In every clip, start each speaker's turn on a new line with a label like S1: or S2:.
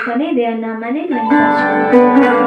S1: చదువుకొని దేవుని నామాన్ని మహిమపరచుకుందాం.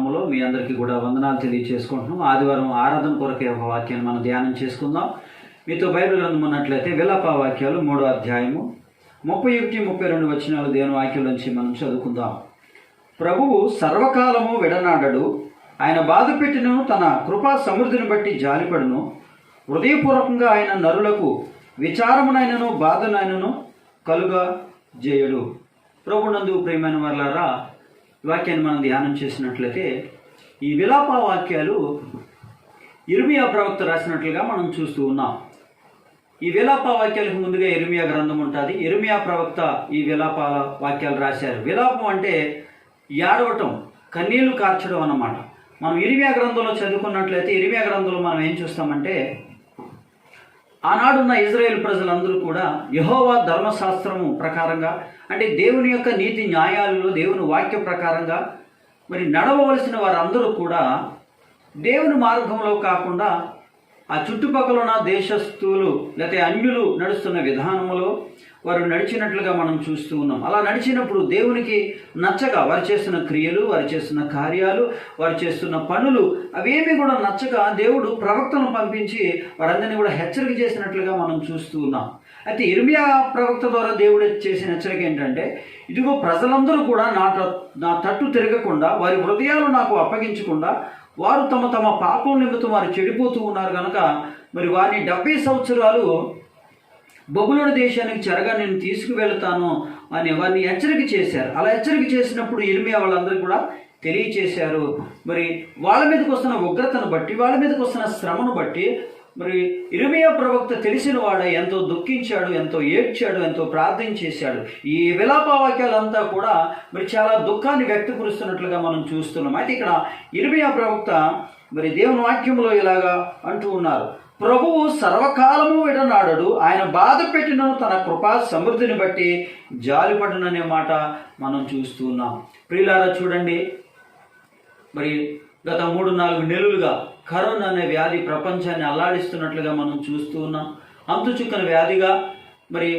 S2: నామములో మీ అందరికీ కూడా వందనాలు తెలియజేసుకుంటున్నాం. ఆదివారం ఆరాధన కొరకే ఒక వాక్యాన్ని మనం ధ్యానం చేసుకుందాం. మీతో బైబిల్ గ్రంథం ఉన్నట్లయితే విలాప వాక్యాలు 3వ అధ్యాయము 31-32 వచనాలు దేవుని వాక్యం నుంచి మనం చదువుకుందాం. ప్రభువు సర్వకాలము విడనాడడు, ఆయన బాధ పెట్టినను తన కృపా సమృద్ధిని బట్టి జాలిపడును. హృదయపూర్వకంగా ఆయన నరులకు విచారమునైనను బాధనైనను కలుగా చేయడు. ప్రభునందు ప్రియమైన వారలారా, వాక్యాన్ని మనం ధ్యానం చేసినట్లయితే ఈ విలాప వాక్యాలు ఇర్మియా ప్రవక్త రాసినట్లుగా మనం చూస్తూ ఉన్నాం. ఈ విలాప వాక్యాలకు ముందుగా ఇర్మియా గ్రంథం ఉంటుంది. ఇర్మియా ప్రవక్త ఈ విలాప వాక్యాలు రాశారు. విలాపం అంటే ఏడవటం, కన్నీళ్లు కార్చడం అన్నమాట. మనం ఇర్మియా గ్రంథంలో చదువుకున్నట్లయితే ఇర్మియా గ్రంథంలో మనం ఏం చూస్తామంటే, ఆనాడున్న ఇజ్రాయేల్ ప్రజలందరూ కూడా యెహోవా ధర్మశాస్త్రము ప్రకారంగా, అంటే దేవుని యొక్క నీతి న్యాయాలలో దేవుని వాక్య ప్రకారంగా మరి నడవవలసిన వారందరూ కూడా దేవుని మార్గంలో కాకుండా ఆ చుట్టుపక్కల ఉన్న దేశస్థులు లేకపోతే అన్యులు నడుస్తున్న విధానంలో వారు నడిచినట్లుగా మనం చూస్తూ ఉన్నాం. అలా నడిచినప్పుడు దేవునికి నచ్చక వారు చేస్తున్న క్రియలు, వారు చేస్తున్న కార్యాలు, వారు చేస్తున్న పనులు అవేమీ కూడా నచ్చక దేవుడు ప్రవక్తను పంపించి వారందరినీ కూడా హెచ్చరిక చేసినట్లుగా మనం చూస్తూ ఉన్నాం. అయితే ఇర్మియా ప్రవక్త ద్వారా దేవుడు చేసిన హెచ్చరిక ఏంటంటే, ఇదిగో ప్రజలందరూ కూడా నా తట్టు తిరగకుండా, వారి హృదయాలు నాకు అప్పగించకుండా, వారు తమ తమ పాపం నిమిత్తం వారు చెడిపోతూ ఉన్నారు కనుక మరి వారిని 70 సంవత్సరాలు బబులోను దేశానికి చెరగా నేను తీసుకువెళ్తాను అని వారిని హెచ్చరిక చేశారు. అలా హెచ్చరిక చేసినప్పుడు ఇర్మియా వాళ్ళందరికీ కూడా తెలియచేశారు. మరి వాళ్ళ మీదకి వస్తున్న ఉగ్రతను బట్టి, వాళ్ళ మీదకి వస్తున్న శ్రమను బట్టి మరి ఇర్మియా ప్రవక్త తెలిసిన వాడ ఎంతో దుఃఖించాడు, ఎంతో ఏడ్చాడు, ఎంతో ప్రార్థన చేశాడు. ఈ విలాప వాక్యాలంతా కూడా మరి చాలా దుఃఖాన్ని వ్యక్తపరుస్తున్నట్లుగా మనం చూస్తున్నాం. అయితే ఇక్కడ ఇర్మియా ప్రవక్త మరి దేవుని వాక్యంలో ఇలాగా అంటూ ఉన్నారు, ప్రభువు సర్వకాలము విడనాడడు, ఆయన బాధ పెట్టిన తన కృపా సమృద్ధిని బట్టి జాలిపడుననే మాట మనం చూస్తూ ఉన్నాం. ప్రియులారా చూడండి, మరి గత 3-4 నెలలుగా కరోనా అనే వ్యాధి ప్రపంచాన్ని అల్లాడిస్తున్నట్లుగా మనం చూస్తూ ఉన్నాం. అంతుచుక్కని వ్యాధిగా, మరి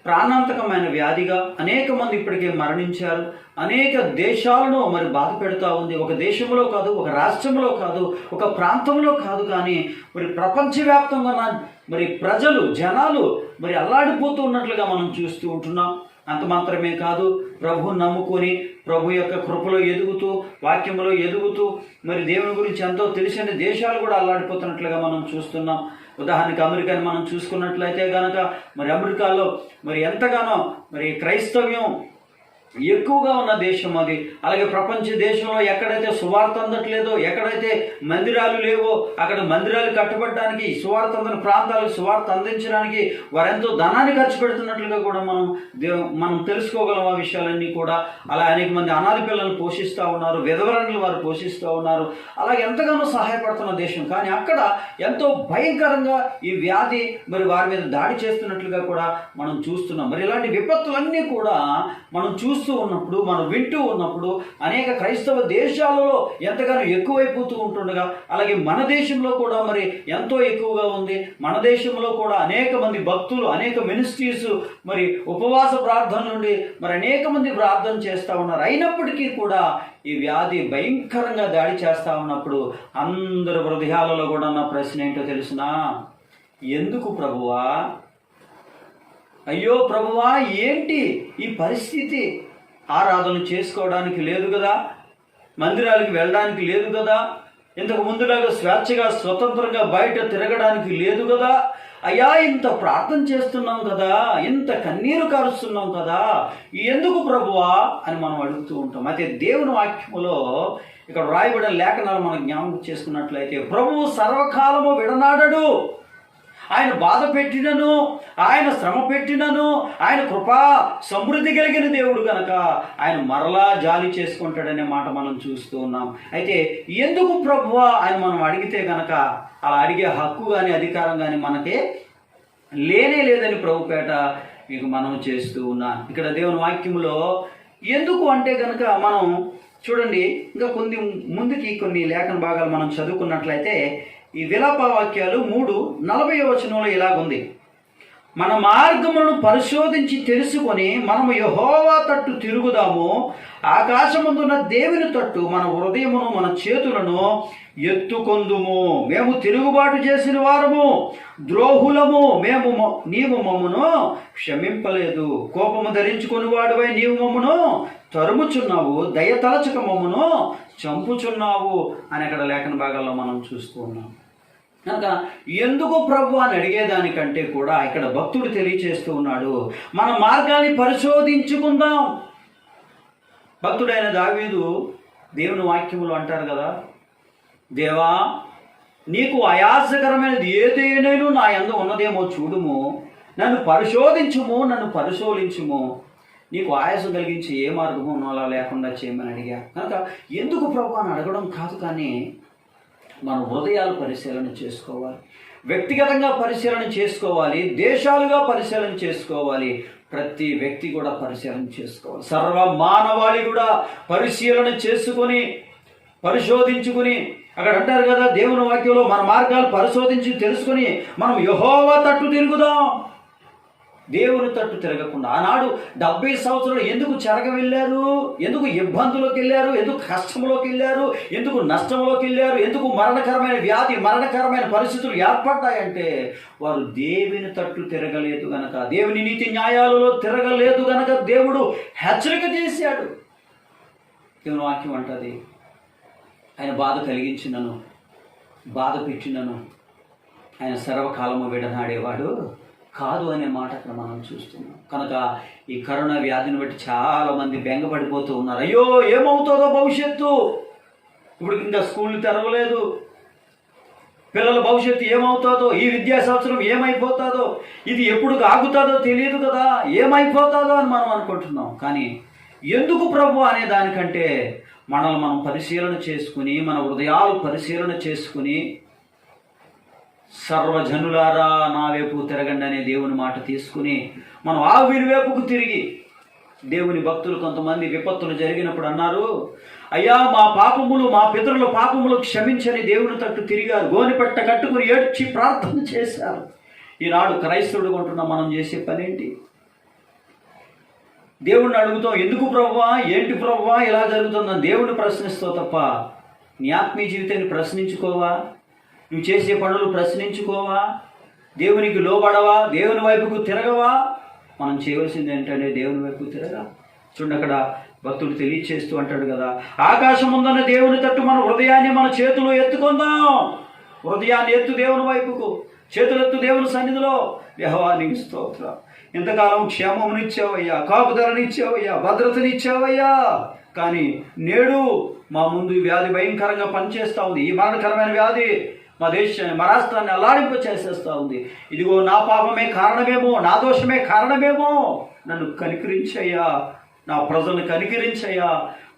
S2: ప్రాణాంతకమైన వ్యాధిగా అనేక మంది ఇప్పటికే మరణించారు. అనేక దేశాలను మరి బాధ పెడుతూ ఉంది. ఒక దేశంలో కాదు, ఒక రాష్ట్రంలో కాదు, ఒక ప్రాంతంలో కాదు, కానీ మరి ప్రపంచవ్యాప్తంగా మరి ప్రజలు, జనాలు మరి అల్లాడిపోతూ ఉన్నట్లుగా మనం చూస్తూ ఉంటున్నాం. అంత మాత్రమే కాదు, ప్రభువుని నమ్ముకొని ప్రభు యొక్క కృపలో ఎదుగుతూ, వాక్యంలో ఎదుగుతూ మరి దేవుని గురించి ఎంతో తెలిసిన దేశాలు కూడా అల్లాడిపోతున్నట్లుగా మనం చూస్తున్నాం. ఉదాహరణకి అమెరికాని మనం చూసుకున్నట్లయితే కనుక మరి అమెరికాలో మరి ఎంతగానో మరి క్రైస్తవ్యం ఎక్కువగా ఉన్న దేశం అది. అలాగే ప్రపంచ దేశంలో ఎక్కడైతే సువార్త అందట్లేదో, ఎక్కడైతే మందిరాలు లేవో అక్కడ మందిరాలు కట్టబడడానికి, సువార్త అందని ప్రాంతాలకు సువార్త అందించడానికి వారెంతో ధనాన్ని ఖర్చు పెడుతున్నట్లుగా కూడా మనం తెలుసుకోగలం ఆ విషయాలన్నీ కూడా. అలా అనేక మంది అనాథ పిల్లలను పోషిస్తూ ఉన్నారు, విధవరాలను వారు పోషిస్తూ ఉన్నారు. అలాగే ఎంతగానో సహాయపడుతున్న దేశం. కానీ అక్కడ ఎంతో భయంకరంగా ఈ వ్యాధి మరి వారి మీద దాడి చేస్తున్నట్లుగా కూడా మనం చూస్తున్నాం. మరి ఇలాంటి విపత్తులన్నీ కూడా మనం చూస్తూ ఉన్నప్పుడు, మనం వింటూ ఉన్నప్పుడు అనేక క్రైస్తవ దేశాలలో ఎంతగానో ఎక్కువైపోతూ ఉంటుండగా, అలాగే మన దేశంలో కూడా మరి ఎంతో ఎక్కువగా ఉంది. మన దేశంలో కూడా అనేక మంది భక్తులు, అనేక మినిస్ట్రీస్ మరి ఉపవాస ప్రార్థన నుండి మరి అనేక మంది ప్రార్థన చేస్తూ ఉన్నారు. అయినప్పటికీ కూడా ఈ వ్యాధి భయంకరంగా దాడి చేస్తూ ఉన్నప్పుడు అందరి హృదయాలలో కూడా ఉన్న ప్రశ్న ఏంటో తెలుసునా? ఎందుకు ప్రభువా? అయ్యో ప్రభువా, ఏంటి ఈ పరిస్థితి? ఆరాధన చేసుకోవడానికి లేదు కదా, మందిరాలకు వెళ్ళడానికి లేదు కదా, ఇంతకు ముందులాగా స్వేచ్ఛగా స్వతంత్రంగా బయట తిరగడానికి లేదు కదా, అయ్యా ఇంత ప్రార్థన చేస్తున్నాం కదా, ఇంత కన్నీరు కారుస్తున్నాం కదా, ఎందుకు ప్రభువా అని మనం అడుగుతూ ఉంటాం. అయితే దేవుని వాక్యములో ఇక్కడ రాయబడిన లేఖనాలు మనం జ్ఞాపకం చేసుకున్నట్లయితే, ప్రభువు సర్వకాలము విడనాడడు, ఆయన బాధ పెట్టినను, ఆయన శ్రమ పెట్టినను, ఆయన కృపా సమృద్ధి కలిగిన దేవుడు కనుక ఆయన మరలా జాలి చేసుకుంటాడనే మాట మనం చూస్తూ ఉన్నాం. అయితే ఎందుకు ప్రభువా అని మనం అడిగితే కనుక అలా అడిగే హక్కు కానీ అధికారం కానీ మనకే లేనే లేదని ప్రభుపేట మీకు మనం చేస్తూ ఉన్నాం. ఇక్కడ దేవుని వాక్యములో ఎందుకు అంటే కనుక మనం చూడండి, ఇంకా ముందుకి కొన్ని లేఖన భాగాలు మనం చదువుకున్నట్లయితే ఈ విలాప వాక్యాలు 3:40 వచనంలో ఇలాగుంది, మన మార్గములను పరిశోధించి తెలుసుకొని మనము యెహోవా తట్టు తిరుగుదాము. ఆకాశమందున్న దేవుని తట్టు మన హృదయమును మన చేతులను ఎత్తుకొందుము. మేము తిరుగుబాటు చేసిన వారము, ద్రోహులము. నీవు మమ్మును క్షమింపలేదు. కోపము ధరించుకొని వాడువై నీవు మమ్మును తరుముచున్నావు, దయతలచక మమ్మును చంపుచున్నావు అని అక్కడ లేఖన భాగాల్లో మనం చూస్తూ ఉన్నాం. కనుక ఎందుకు ప్రభు అని అడిగేదానికంటే కూడా ఇక్కడ భక్తుడు తెలియచేస్తూ ఉన్నాడు, మన మార్గాన్ని పరిశోధించుకుందాం. భక్తుడైన దావీదు దేవుని వాక్యములు అంటారు కదా, దేవా నీకు అయాసకరమైనది ఏదైనాను నా యందు ఉన్నదేమో చూడుము, నన్ను పరిశోధించుము, నన్ను పరిశోధించుము, నీకు ఆయాసం కలిగించి ఏ మార్గము అలా లేకుండా చేయమని అడిగా. కనుక ఎందుకు ప్రభు అని అడగడం కాదు, కానీ మన హృదయాలు పరిశీలన చేసుకోవాలి, వ్యక్తిగతంగా పరిశీలన చేసుకోవాలి, దేశాలుగా పరిశీలన చేసుకోవాలి, ప్రతి వ్యక్తి కూడా పరిశీలన చేసుకోవాలి, సర్వ మానవాళి కూడా పరిశీలన చేసుకొని పరిశోధించుకుని. అక్కడ అంటారు కదా దేవుని వాక్యంలో, మన మార్గాలు పరిశోధించి తెలుసుకొని మనం యెహోవా తట్టు తిరుగుదాం. దేవుని తట్టు తిరగకుండా ఆనాడు 70 సంవత్సరాలు ఎందుకు చెరగ వెళ్ళారు, ఎందుకు ఇబ్బందులోకి వెళ్ళారు, ఎందుకు కష్టంలోకి వెళ్ళారు, ఎందుకు నష్టంలోకి వెళ్ళారు, ఎందుకు మరణకరమైన వ్యాధి మరణకరమైన పరిస్థితులు ఏర్పడ్డాయంటే వారు దేవుని తట్టు తిరగలేదు గనక, దేవుని నీతి న్యాయాలలో తిరగలేదు గనక దేవుడు హెచ్చరిక చేశాడు. దేవుని వాక్యం అంటది, ఆయన బాధ కలిగించినను బాధ పెట్టినను ఆయన సర్వకాలము విడనాడేవాడు కాదు అనే మాట అక్కడ మనం చూస్తున్నాం. కనుక ఈ కరోనా వ్యాధిని బట్టి చాలామంది బెంగపడిపోతూ ఉన్నారు. అయ్యో ఏమవుతుందో భవిష్యత్తు, ఇప్పుడు ఇంకా స్కూళ్ళు తెరవలేదు, పిల్లల భవిష్యత్తు ఏమవుతుందో, ఈ విద్యా సంవత్సరం ఏమైపోతుందో, ఇది ఎప్పుడు ఆగుతుందో తెలియదు కదా, ఏమైపోతుందో అని మనం అనుకుంటున్నాం. కానీ ఎందుకు ప్రభు అనే దానికంటే మనల్ని మనం పరిశీలన చేసుకుని, మన హృదయాలు పరిశీలన చేసుకుని, సర్వజనులారా నా వైపు తిరగండి అనే దేవుని మాట తీసుకుని మనం ఆ వీరి వైపుకు తిరిగి, దేవుని భక్తులు కొంతమంది విపత్తులు జరిగినప్పుడు అన్నారు, అయ్యా మా పాపములు, మా పితరుల పాపములు క్షమించని దేవుని తట్టు తిరిగారు, గోనిపట్ట కట్టుకుని ఏడ్చి ప్రార్థన చేశారు. ఈనాడు క్రైస్తవుడు కొంటున్నా మనం చేసే పనేంటి? దేవుణ్ణి అడుగుతాం, ఎందుకు ప్రభువా, ఏంటి ప్రభువా ఇలా జరుగుతుందని దేవుని ప్రశ్నిస్తావు తప్ప నీ ఆత్మీయ జీవితాన్ని ప్రశ్నించుకోవా? నువ్వు చేసే పనులు ప్రశ్నించుకోవా? దేవునికి లోబడవా? దేవుని వైపుకు తిరగవా? మనం చేయవలసింది ఏంటంటే దేవుని వైపుకు తిరగా. చూడండి అక్కడ భక్తుడు తెలియచేస్తూ అంటాడు కదా, ఆకాశం ఉందన్న దేవుని తట్టు మన హృదయాన్ని మన చేతులు ఎత్తుకుందాం. హృదయాన్ని ఎత్తు దేవుని వైపుకు, చేతులెత్తు దేవుని సన్నిధిలో. యెహోవా నీకు స్తోత్రం, ఇంతకాలం క్షేమమునిచ్చావయ్యా, కాపుదలనిచ్చావయ్యా, భద్రతనిచ్చావయ్యా, కానీ నేడు మా ముందు ఈ వ్యాధి భయంకరంగా పనిచేస్తూ ఉంది. ఈ మరణకరమైన వ్యాధి మా దేశాన్ని, మా రాష్ట్రాన్ని అల్లాడింప చేసేస్తూ ఉంది. ఇదిగో నా పాపమే కారణమేమో, నా దోషమే కారణమేమో, నన్ను కనికరించయ్యా, నా ప్రజలను కనికరించయ్యా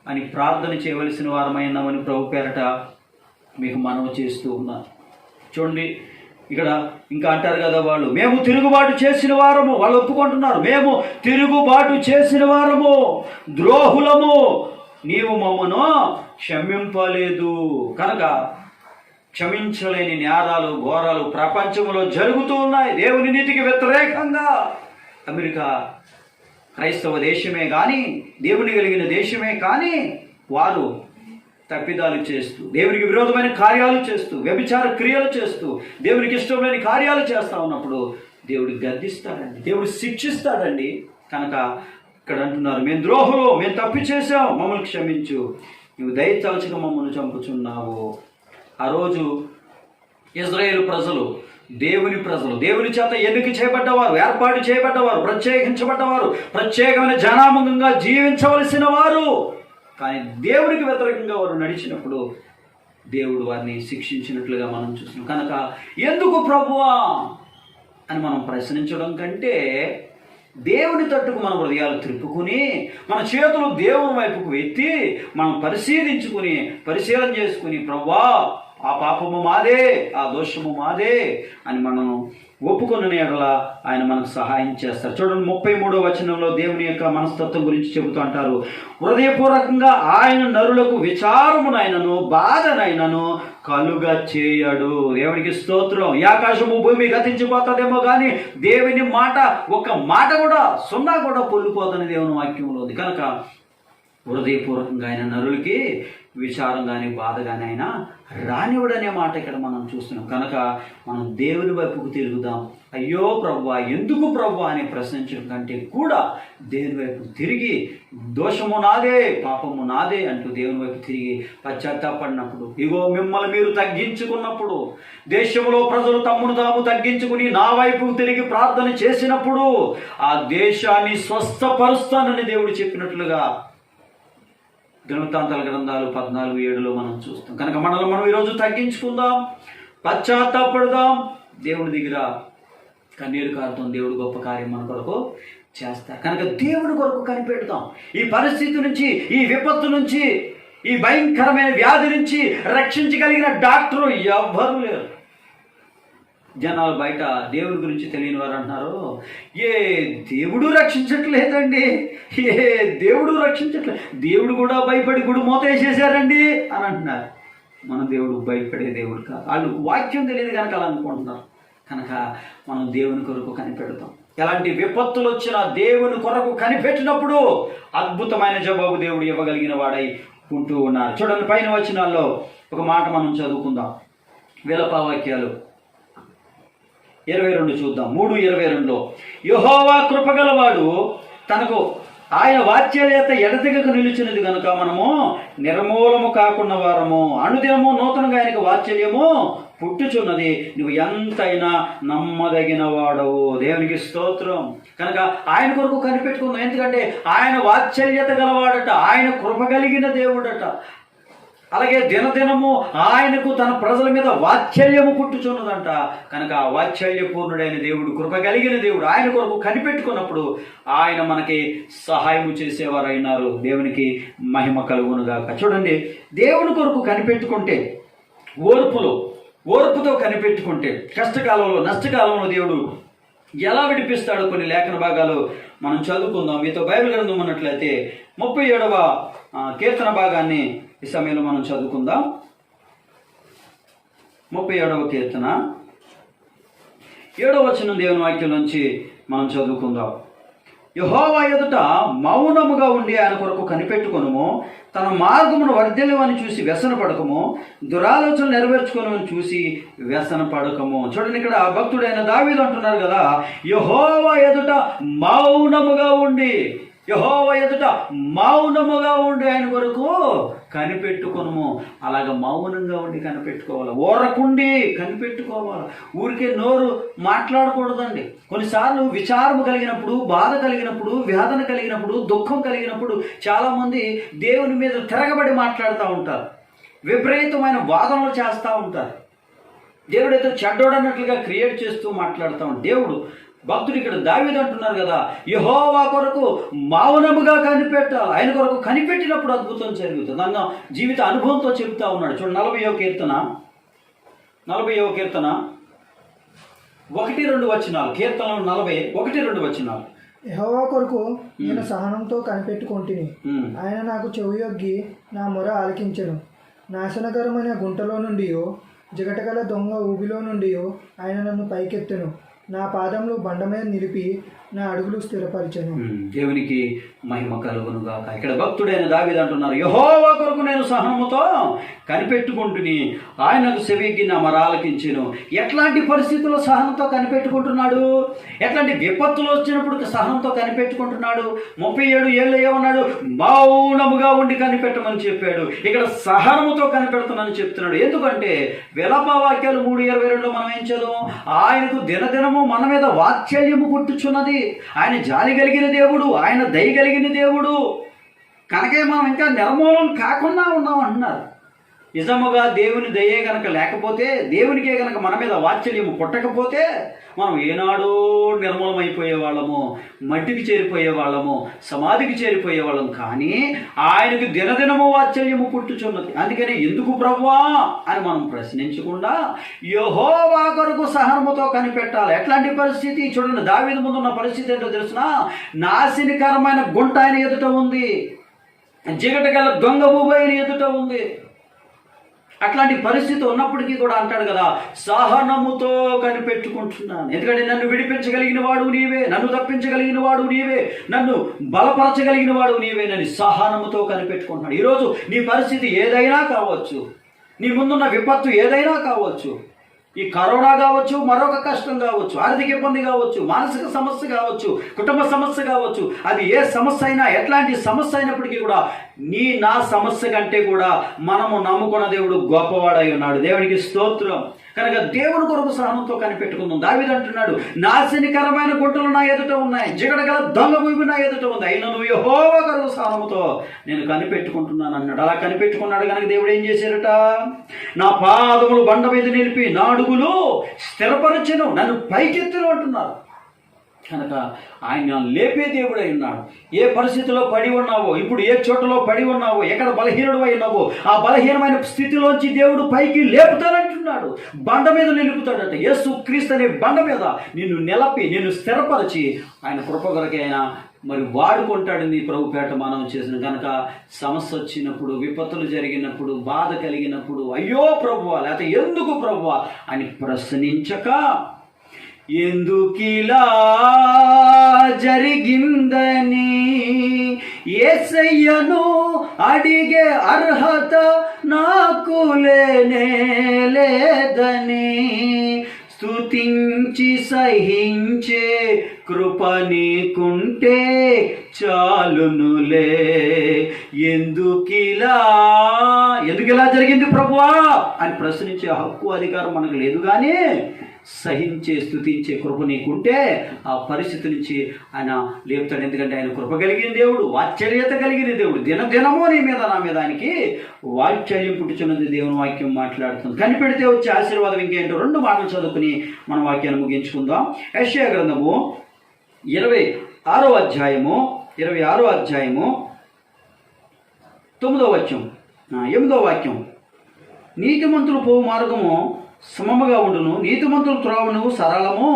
S2: అని ప్రార్థన చేయవలసిన వారమైనామని ప్రభు పేరట మీకు మనవి చేస్తూ ఉన్నారు. చూడండి ఇక్కడ ఇంకా అంటారు కదా, వాళ్ళు మేము తిరుగుబాటు చేసిన వారము, వాళ్ళు ఒప్పుకుంటున్నారు, మేము తిరుగుబాటు చేసిన వారము, ద్రోహులము, నీవు మమ్మను క్షమింపలేదు. కనుక క్షమించలేని నేరాలు ఘోరాలు ప్రపంచంలో జరుగుతూ ఉన్నాయి. దేవుని నీతికి వ్యతిరేకంగా అమెరికా క్రైస్తవ దేశమే కానీ, దేవుని కలిగిన దేశమే కానీ, వారు తప్పిదాలు చేస్తూ, దేవునికి విరోధమైన కార్యాలు చేస్తూ, వ్యభిచార క్రియలు చేస్తూ, దేవునికి ఇష్టం లేని కార్యాలు చేస్తూ ఉన్నప్పుడు దేవుడు గద్దిస్తాడండి, దేవుడు శిక్షిస్తాడండి. కనుక ఇక్కడ అంటున్నారు, మేము ద్రోహులు, మేము తప్పు చేశాం, మమ్మల్ని క్షమించు, నువ్వు దయతలచక మమ్మల్ని చంపుచున్నావు. ఆ రోజు ఇజ్రాయేలు ప్రజలు దేవుని ప్రజలు, దేవుని చేత ఎన్నిక చేయబడ్డవారు, ఏర్పాటు చేయబడ్డవారు, ప్రత్యేకించబడ్డవారు, ప్రత్యేకమైన జనాంగంగా జీవించవలసిన వారు. కానీ దేవునికి వ్యతిరేకంగా వారు నడిచినప్పుడు దేవుడు వారిని శిక్షించినట్లుగా మనం చూస్తున్నాం. కనుక ఎందుకు ప్రభువా అని మనం ప్రశ్నించడం కంటే దేవుని తట్టుకు మన హృదయాలు త్రిప్పుకుని, మన చేతులు దేవుని వైపుకు ఎత్తి మనం పరిశీలన చేసుకుని, ప్రభువా ఆ పాపము మాదే, ఆ దోషము మాదే అని మనం ఒప్పుకొన్న ఎడల ఆయన మనకు సహాయం చేస్తారు. చూడండి 33వ వచనంలో దేవుని యొక్క మనస్తత్వం గురించి చెబుతూ అంటారు, హృదయపూర్వకంగా ఆయన నరులకు విచారమునైనను బాధనైనను కలుగ చేయడు. దేవునికి స్తోత్రం. ఈ ఆకాశము భూమి గతించిపోతుందేమో కానీ దేవుని మాట, ఒక్క మాట కూడా సున్నా కూడా పొల్లిపోతుంది దేవుని వాక్యంలో ఉంది. కనుక హృదయపూర్వకంగా ఆయన నరులకి విచారం కానీ బాధ కానీ ఆయన రానివ్వడనే మాట ఇక్కడ మనం చూస్తున్నాం. కనుక మనం దేవుని వైపుకు తిరుగుదాం. అయ్యో ప్రభువా, ఎందుకు ప్రభువా అని ప్రశ్నించడం కంటే కూడా దేవుని వైపు తిరిగి దోషము నాదే, పాపము నాదే అంటూ దేవుని వైపు తిరిగి పశ్చాత్తాపడినప్పుడు, ఇగో మిమ్మల్ని మీరు తగ్గించుకున్నప్పుడు, దేశంలో ప్రజలు తమ్మును తాము తగ్గించుకుని నా వైపు తిరిగి ప్రార్థన చేసినప్పుడు ఆ దేశాన్ని స్వస్థపరుస్తానని దేవుడు చెప్పినట్లుగా దినవృత్తాంతాల గ్రంథాలు 14:7 మనం చూస్తాం. కనుక మనల్ని మనం ఈరోజు తగ్గించుకుందాం, పశ్చాత్తాపడదాం, దేవుడి దగ్గర కన్నీరు కారుతాం. దేవుడు గొప్ప కార్యం మన కొరకు చేస్తారు. కనుక దేవుడి కొరకు కనిపెడతాం. ఈ పరిస్థితి నుంచి, ఈ విపత్తు నుంచి, ఈ భయంకరమైన వ్యాధి నుంచి రక్షించగలిగిన డాక్టరు ఎవ్వరూ లేరు. జనాలు బయట దేవుడి గురించి తెలియని వారు అంటున్నారు, ఏ దేవుడు రక్షించట్లేదండి, ఏ దేవుడు రక్షించట్లేదు, దేవుడు కూడా భయపడి గుడి మోతేసేసారండి అని అంటున్నారు. మన దేవుడు భయపడే దేవుడు కాదు. వాళ్ళు వాక్యం తెలియదు కనుక అలా అనుకుంటున్నారు. కనుక మనం దేవుని కొరకు కనిపెడతాం. ఎలాంటి విపత్తులు వచ్చినా దేవుని కొరకు కనిపెట్టినప్పుడు అద్భుతమైన జవాబు దేవుడు ఇవ్వగలిగిన వాడై ఉంటూ ఉన్నారు. చూడండి, పైన వచనాల్లో ఒక మాట మనం చదువుకుందాం. విలపవాక్యాలు 22 చూద్దాం. 3:22లో యెహోవా కృపగలవాడు, తనకు ఆయన వాత్సల్యత ఎడతెగక నిలిచినది కనుక మనము నిర్మూలము కాకున్న వారము, అనుదినము నూతనంగా ఆయనకు వాత్సల్యము పుట్టుచున్నది, నువ్వు ఎంతైనా నమ్మదగిన వాడవు. దేవునికి స్తోత్రం. కనుక ఆయన కొరకు కనిపెట్టుకుందాం. ఎందుకంటే ఆయన వాత్సల్యత గలవాడట, ఆయన కృప కలిగిన దేవుడట. అలాగే దినదినము ఆయనకు తన ప్రజల మీద వాత్సల్యము పుట్టుచున్నదంట. కనుక ఆ వాత్సల్యపూర్ణుడైన దేవుడు, కృప కలిగిన దేవుడు, ఆయన కొరకు కనిపెట్టుకున్నప్పుడు ఆయన మనకి సహాయము చేసేవారు అయినారు. దేవునికి మహిమ కలుగునుగాక. చూడండి, దేవుని కొరకు కనిపెట్టుకుంటే, ఓర్పుతో కనిపెట్టుకుంటే, కష్టకాలంలో నష్టకాలంలో దేవుడు ఎలా విడిపిస్తాడో కొన్ని లేఖన భాగాలు మనం చదువుకుందాం. మీతో బైబిల్ గ్రంథం ఉన్నట్లయితే 37వ కీర్తన భాగాన్ని ఈ సమయంలో మనం చదువుకుందాం. 37వ కీర్తన 7వ వచనం దేవుని వాక్యం నుంచి మనం చదువుకుందాం. యెహోవా ఎదుట మౌనముగా ఉండి ఆయన కొరకు కనిపెట్టుకొనుము, తన మార్గమును వర్ధిల్లవని చూసి వ్యసన పడకము, దురాలోచనలు నెరవేర్చుకోనని చూసి వ్యసన పడకము. చూడండి, ఇక్కడ భక్తుడైన దావీదు అంటున్నారు కదా, యెహోవా ఎదుట మౌనముగా ఉండి, యెహోవా ఎదుట మౌనముగా ఉండి ఆయన కొరకు కనిపెట్టుకొనుము. అలాగ మౌనంగా ఉండి కనిపెట్టుకోవాలి, ఓరకుండి కనిపెట్టుకోవాలి. ఊరికే నోరు మాట్లాడకూడదండి. కొన్నిసార్లు విచారము కలిగినప్పుడు, బాధ కలిగినప్పుడు, వేదన కలిగినప్పుడు, దుఃఖం కలిగినప్పుడు చాలామంది దేవుని మీద తిరగబడి మాట్లాడుతూ ఉంటారు, విపరీతమైన వాదనలు చేస్తూ ఉంటారు. దేవుడైతే చెడ్డోడన్నట్లుగా క్రియేట్ చేస్తూ మాట్లాడుతూ ఉంటాడు. దేవుడు భక్తుడు ఇక్కడ దావీదు అంటున్నారు కదా, యెహోవా కొరకు మౌనముగా కనిపెట్టాలి. ఆయన కొరకు కనిపెట్టినప్పుడు అద్భుతం జరుగుతుంది. అన్న జీవిత అనుభవంతో చెబుతా ఉన్నాడు. చూడండి, 40వ కీర్తన 1-2 వచనాలు. కీర్తనలు 40 1-2 వచనాలు.
S3: యెహోవా కొరకు నేను సహనంతో కనిపెట్టుకొంటిని, ఆయన నాకు చెవియొగ్గి నా మొర ఆలకించెను. నాశనకరమైన గుంటలో నుండి, జగటగల దొంగ ఊబిలో నుండి ఆయన నన్ను పైకెత్తెను. నా పాదములు బండ మీద నిలిపి నా అడుగులు స్థిరపరిచెను.
S2: దేవునికి మహిమ కలుగునుగాక. ఇక్కడ భక్తుడైన దావీదు అంటున్నారు, యెహోవా కొరకు నేను సహనముతో కనిపెట్టుకుంటుని, ఆయనకు సెవికి నా మొర ఆలకించెను. ఎట్లాంటి పరిస్థితుల్లో సహనంతో కనిపెట్టుకుంటున్నాడు? ఎట్లాంటి విపత్తులు వచ్చినప్పుడు సహనంతో కనిపెట్టుకుంటున్నాడు? 37 ఏళ్ళు ఏమన్నాడు? మౌనముగా ఉండి కనిపెట్టమని చెప్పాడు. ఇక్కడ సహనముతో కనిపెడుతున్నానని చెప్తున్నాడు. ఎందుకంటే విలాపవాక్యాలు 3:22లో మనం ఏం చదువు? ఆయనకు దినదినము మన మీద వాత్సల్యము పుట్టుచున్నది. ఆయన జాలి కలిగిన దేవుడు, ఆయన దయ కలిగిన దేవుడు. కనుకే మనం ఇంకా నిర్మూలం కాకుండా ఉన్నాం అంటున్నారు. నిజముగా దేవుని దయే గనక లేకపోతే, దేవునికే గనక మన మీద వాత్సల్యము పుట్టకపోతే మనం ఏనాడో నిర్మూలమైపోయే వాళ్ళము, మట్టికి చేరిపోయే వాళ్ళము, సమాధికి చేరిపోయే వాళ్ళం. కానీ ఆయనకు దినదినము వాత్సల్యము పుట్టుచున్నది. అందుకని ఎందుకు ప్రభువా అని మనం ప్రశ్నించకుండా యెహోవా కొరకు సహనముతో కనిపెట్టాలి. ఎట్లాంటి పరిస్థితి చూడండి, దావీదు ముందు ఉన్న పరిస్థితి ఏంటో తెలుసునా? నాశనకరమైన గుంట ఆయన ఎదుట ఉంది, జిగట గల దొంగ ఊబి ఆయన ఎదుట ఉంది. అట్లాంటి పరిస్థితి ఉన్నప్పటికీ కూడా అంటాడు కదా, సహనముతో కనిపెట్టుకుంటున్నాను. ఎందుకంటే నన్ను విడిపించగలిగిన వాడు నీవే, నన్ను తప్పించగలిగిన వాడు నీవే, నన్ను బలపరచగలిగిన వాడు నీవేనని సహనముతో కనిపెట్టుకుంటున్నాడు. ఈరోజు నీ పరిస్థితి ఏదైనా కావచ్చు, నీ ముందున్న విపత్తు ఏదైనా కావచ్చు, ఈ కరోనా కావచ్చు, మరొక కష్టం కావచ్చు, ఆర్థిక ఇబ్బంది కావచ్చు, మానసిక సమస్య కావచ్చు, కుటుంబ సమస్య కావచ్చు, అది ఏ సమస్య అయినా, ఎట్లాంటి సమస్య అయినప్పటికీ కూడా నా సమస్య కంటే కూడా మనము నమ్ముకున్న దేవుడు గొప్పవాడై ఉన్నాడు. దేవునికి స్తోత్రం. కనుక దేవుని కొరకు సహనంతో కనిపెట్టుకుందాం. దావీదు అంటున్నాడు, నాశనకరమైన గుంటలు నా ఎదుట ఉన్నాయి, జిగట గల దొంగ ఊబి నా ఎదుట ఉంది, అయినా నువ్వు యెహోవా కొరకు సహనముతో నేను కనిపెట్టుకుంటున్నాను అన్నాడు. అలా కనిపెట్టుకున్నాడు కనుక దేవుడు ఏం చేశారట? నా పాదములు బండ మీద నిలిపి నా అడుగులు స్థిరపరచెను, నన్ను పైకెత్తును అంటున్నారు. కనుక ఆయన లేపే దేవుడై ఉన్నాడు. ఏ పరిస్థితిలో పడి ఉన్నావో, ఇప్పుడు ఏ చోటలో పడి ఉన్నావో, ఎక్కడ బలహీనుడు అయి ఉన్నావో, ఆ బలహీనమైన స్థితిలోంచి దేవుడు పైకి లేపుతానంటున్నాడు. బండ మీద నిలుపుతాడట. యేసు క్రీస్తు అనే బండ మీద నిన్ను నిలపి, నిన్ను స్థిరపరిచి ఆయన కృప కొరకే ఆయన మరి వాడుకుంటాడని ప్రభుపేట మనం చేసిన. కనుక సమస్య వచ్చినప్పుడు, విపత్తులు జరిగినప్పుడు, బాధ కలిగినప్పుడు అయ్యో ప్రభువా లేకపోతే ఎందుకు ప్రభువా అని ప్రశ్నించక, ఎందుకిలా జరిగిందని యేసయ్యను అడిగే అర్హత నాకు లేనే లేదని, స్తుతించి సహించే కృప నీకుంటే చాలునులే. ఎందుకిలా జరిగింది ప్రభువా అని ప్రశ్నించే హక్కు, అధికారం మనకు లేదు. కానీ సహించే, స్తుతించే కృప నీకుంటే ఆ పరిస్థితి నుంచి ఆయన లేపుతాడు. ఎందుకంటే ఆయన కృప కలిగిన దేవుడు, వాత్సల్యత కలిగిన దేవుడు. దినదినమో నీ మీద నా మీద ఆయనకి వాత్సల్యం పుట్టుచున్నది దేవుని వాక్యం మాట్లాడుతుంది. కనిపెడితే వచ్చే ఆశీర్వాదం ఇంకేంటో 2 మాటలు చదువుకుని మన వాక్యాన్ని ముగించుకుందాం. యెషయా గ్రంథము 26వ అధ్యాయము 9వ వచనం 8వ వాక్యం. నీతిమంతులు పోవు మార్గము సమముగా ఉండును, నీతిమంతుల త్రోవను సరళము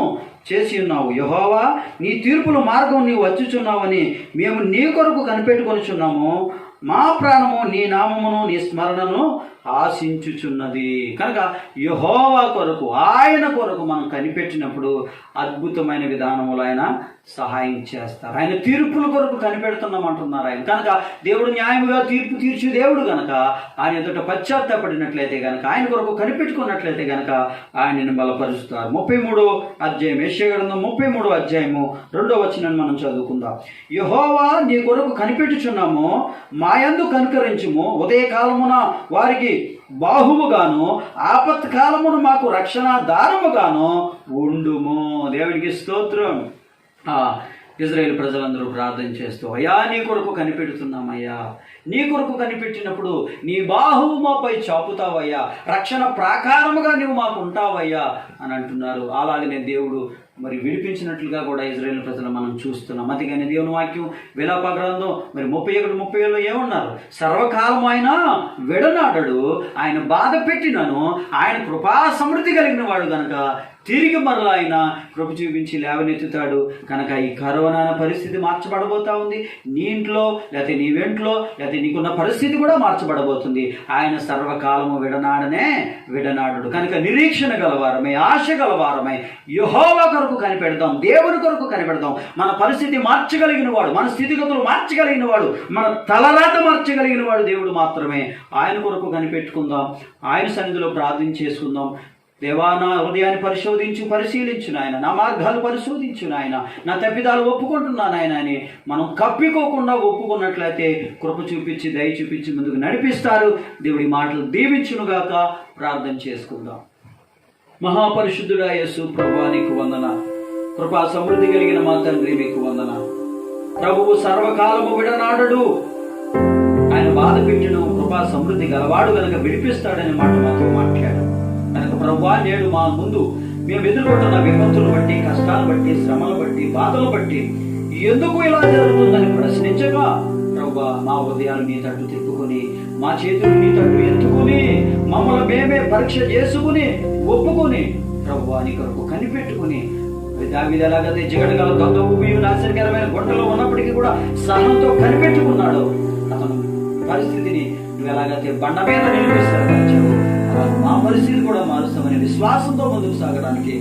S2: చేసి ఉన్నావు. యెహోవా నీ తీర్పుల మార్గం నీవు వచ్చుచున్నావని మేము నీ కొరకు కనిపెట్టుకొనిచున్నాము. మా ప్రాణము నీ నామమును నీ స్మరణను ఆశించుచున్నది. కనుక యెహోవా కొరకు, ఆయన కొరకు మనం కనిపెట్టినప్పుడు అద్భుతమైన విధానములు ఆయన సహాయం చేస్తారు. ఆయన తీర్పుల కొరకు కనిపెడుతున్నామంటున్నారు ఆయన. కనుక దేవుడు న్యాయముగా తీర్పు తీర్చే దేవుడు కనుక ఆయన ఎదుట పశ్చాత్తాపడినట్లయితే కనుక, ఆయన కొరకు కనిపెట్టుకున్నట్లయితే కనుక ఆయనను బలపరుస్తారు. 33వ అధ్యాయం, యెషయా గ్రంథం 33వ అధ్యాయము 2వ వచనాన్ని మనం చదువుకుందాం. యెహోవా నీ కొరకు కనిపెట్టుచున్నాము, మాయందు కనుకరించుము. ఉదయకాలమున వారికి బాహువుగాను, ఆపత్కాలమును మాకు రక్షణ దారముగాను ఉండుము. దేవునికి స్తోత్రం. ఇజ్రాయేల్ ప్రజలందరూ ప్రార్థన చేస్తూ, అయ్యా నీ కొరకు కనిపెడుతున్నామయ్యా, నీ కొరకు కనిపెట్టినప్పుడు నీ బాహువు మాపై చాపుతావయ్యా, రక్షణ ప్రాకారముగా నువ్వు మాకు ఉంటావయ్యా అని అంటున్నారు. అలాగనే దేవుడు మరి విడిపించినట్లుగా కూడా ఇజ్రాయేల్ ప్రజలు మనం చూస్తున్నాం. అందుకని దేవుని వాక్యం విలాప గ్రంథం మరి 31-30లో ఏమన్నారు? సర్వకాలం ఆయన విడనాడడు, ఆయన బాధ పెట్టినను ఆయన కృపా సమృద్ధి కలిగిన వాడు కనుక తిరిగి మరలా ఆయన కృప చూపించి లేవనెత్తుతాడు. కనుక ఈ కరోనా పరిస్థితి మార్చబడబోతా ఉంది. నీ ఇంట్లో లేకపోతే నీ వెంట్లో లేకపోతే నీకున్న పరిస్థితి కూడా మార్చబడబోతుంది. ఆయన సర్వకాలము విడనాడు. కనుక నిరీక్షణ గలవారమై, ఆశ గలవారమై యెహోవా కొరకు కనిపెడదాం, దేవుని కొరకు కనిపెడదాం. మన పరిస్థితి మార్చగలిగిన వాడు, మన స్థితిగతులు మార్చగలిగిన వాడు, మన తలరాత మార్చగలిగిన వాడు దేవుడు మాత్రమే. ఆయన కొరకు కనిపెట్టుకుందాం, ఆయన సన్నిధిలో ప్రార్థన చేసుకుందాం. దేవా నా హృదయాన్ని పరిశీలించు నాయన, నా మార్గాలు పరిశోధించు నాయన, నా తప్పిదాలు ఒప్పుకుంటున్నాను ఆయన అని మనం కప్పికోకుండా ఒప్పుకున్నట్లయితే కృప చూపించి, దయ చూపించి ముందుకు నడిపిస్తారు. దేవుడి మాటలు దీవించునుగాక. ప్రార్థన చేసుకుందాం. మహాపరిశుద్ధుడా యేసు ప్రభువా నీకు వందన. కృపా సమృద్ధి కలిగిన మా తండ్రి మీకు వందన. ప్రభువు సర్వకాలము విడనాడడు, ఆయన బాధ పెట్టిన కృపా సమృద్ధి గలవాడు గనక విడిపిస్తాడనే మాట మాతో మాట్లాడు కనుక ప్రభువా, నేడు మా ముందు మేము ఎదుర్కొంటున్న విపత్తులు బట్టి, కష్టాలు బట్టి, శ్రమలు బట్టి, బాధలు బట్టి ఎందుకు ఇలా జరుగుతుందని ప్రశ్నించగా ప్రభువా, మా హృదయాలు నీ తట్టు తిప్పుకొని, మా చేతులు నీ తట్టు ఎత్తుకుని, మమ్మల్ని మేమే పరీక్ష చేసుకుని ఒప్పుకొని ప్రభువా నీ కొరకు కనిపెట్టుకుని, దావీదు ఎలాగైతే జిగటగల దొంగ ఊబి నాశనకరమైన గుంటలో ఉన్నప్పటికీ కూడా సహనంతో కనిపెట్టుకున్నాడు, అతను పరిస్థితిని నువ్వు ఎలాగైతే బండ మీద నిలిపిస్తావు, మా పరిస్థితి కూడా మారుస్తామనే విశ్వాసంతో ముందుకు సాగడానికి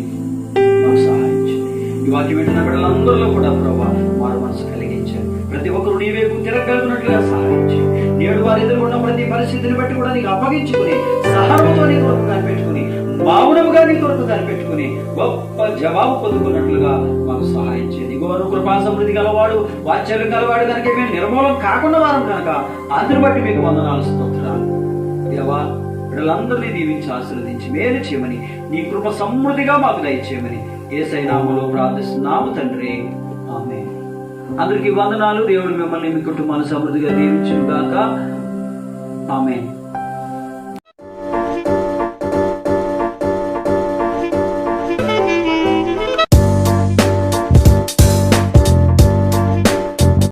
S2: మాకు సహాయం చేయండి. ఈ వాక్యం వింటున్న బిడ్డలందరిలో కూడా ప్రభువా మారు మనసు కలిగించారు. ప్రతి ఒక్కరు నీ వైపు తిరగలుగునట్లుగా సహాయం చేయండి. నేడు వారు ఎదుర్కొన్న ప్రతి పరిస్థితిని బట్టి కూడా నీకు అప్పగించుకుని, సహనంతో నీ కొరకు కనిపెట్టుకుని, మౌనముగా నీ కొరకు కనిపెట్టుకుని గొప్ప జవాబు పొందుకున్నట్లుగా మాకు సహాయం చేయండి. గోరు కృపా సమృద్ధి గలవాడు, వాత్సల్యం గలవాడు కనుక మేము నిర్మూలం కాకుండా వారం కనుక అందుని బట్టి మీకు వందనాలు, స్తోత్రాలు. దేవా, బిడ్డలందరినీ దీవించి ఆశీర్వదించి మేలు చేయమని, నీ కృప సమృద్ధిగా మాకు దయచేయమని యేసయ్య నామములో ప్రార్థిస్తున్నాము తండ్రి, ఆమేన్. అందరికీ వందనాలు. దేవుడు మిమ్మల్ని, మీ కుటుంబాలు సమృద్ధిగా దీవించుగాక. ఆమేన్.